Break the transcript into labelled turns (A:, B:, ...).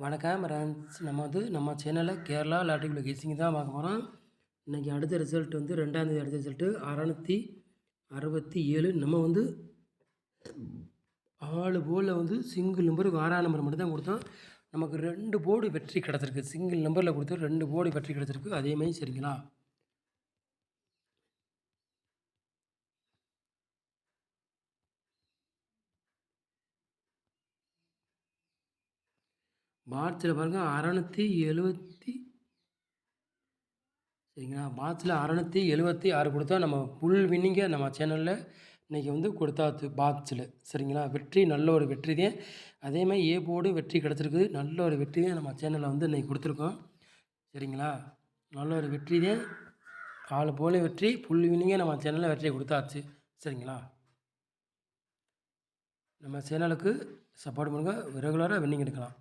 A: வணக்கம் ஃப்ரெண்ட்ஸ். நம்ம சேனலில் கேரளா லாட்டரி கேசிங் தான் பார்க்க போகிறோம். இன்றைக்கி அடுத்த ரிசல்ட் வந்து 2ஆந்தேதி அடுத்த ரிசல்ட்டு 667. நம்ம வந்து 4 போர்டில் வந்து சிங்கிள் நம்பருக்கு 6ஆம் நம்பர் மட்டும் தான் கொடுத்தோம். நமக்கு 2 போர்டு வெற்றி கிடச்சிருக்கு. சிங்கிள் நம்பரில் கொடுத்து 2 போர்டு வெற்றி கிடச்சிருக்கு. அதேமாதிரி சரிங்களா. மார்ச்சில் பாருங்கள் 670 சரிங்களா. பாட்ஸில் 676 கொடுத்தா நம்ம ஃபுல் வின்னிங்கை நம்ம சேனலில் இன்றைக்கி வந்து கொடுத்தாச்சு பாட்ஸில். சரிங்களா. வெற்றி நல்ல ஒரு வெற்றி தான். அதேமாதிரி ஏ போர்டும் வெற்றி கிடச்சிருக்கு. நல்ல ஒரு வெற்றி தான் நம்ம சேனலில் வந்து இன்றைக்கி கொடுத்துருக்கோம். சரிங்களா. நல்ல ஒரு வெற்றி தான். 4 போல வெற்றி ஃபுல் வின்னிங்கை நம்ம சேனலில் வெற்றியை கொடுத்தாச்சு. சரிங்களா. நம்ம சேனலுக்கு சப்போர்ட் பண்ணுங்கள். ரெகுலராக வின்னிங் எடுக்கலாம்.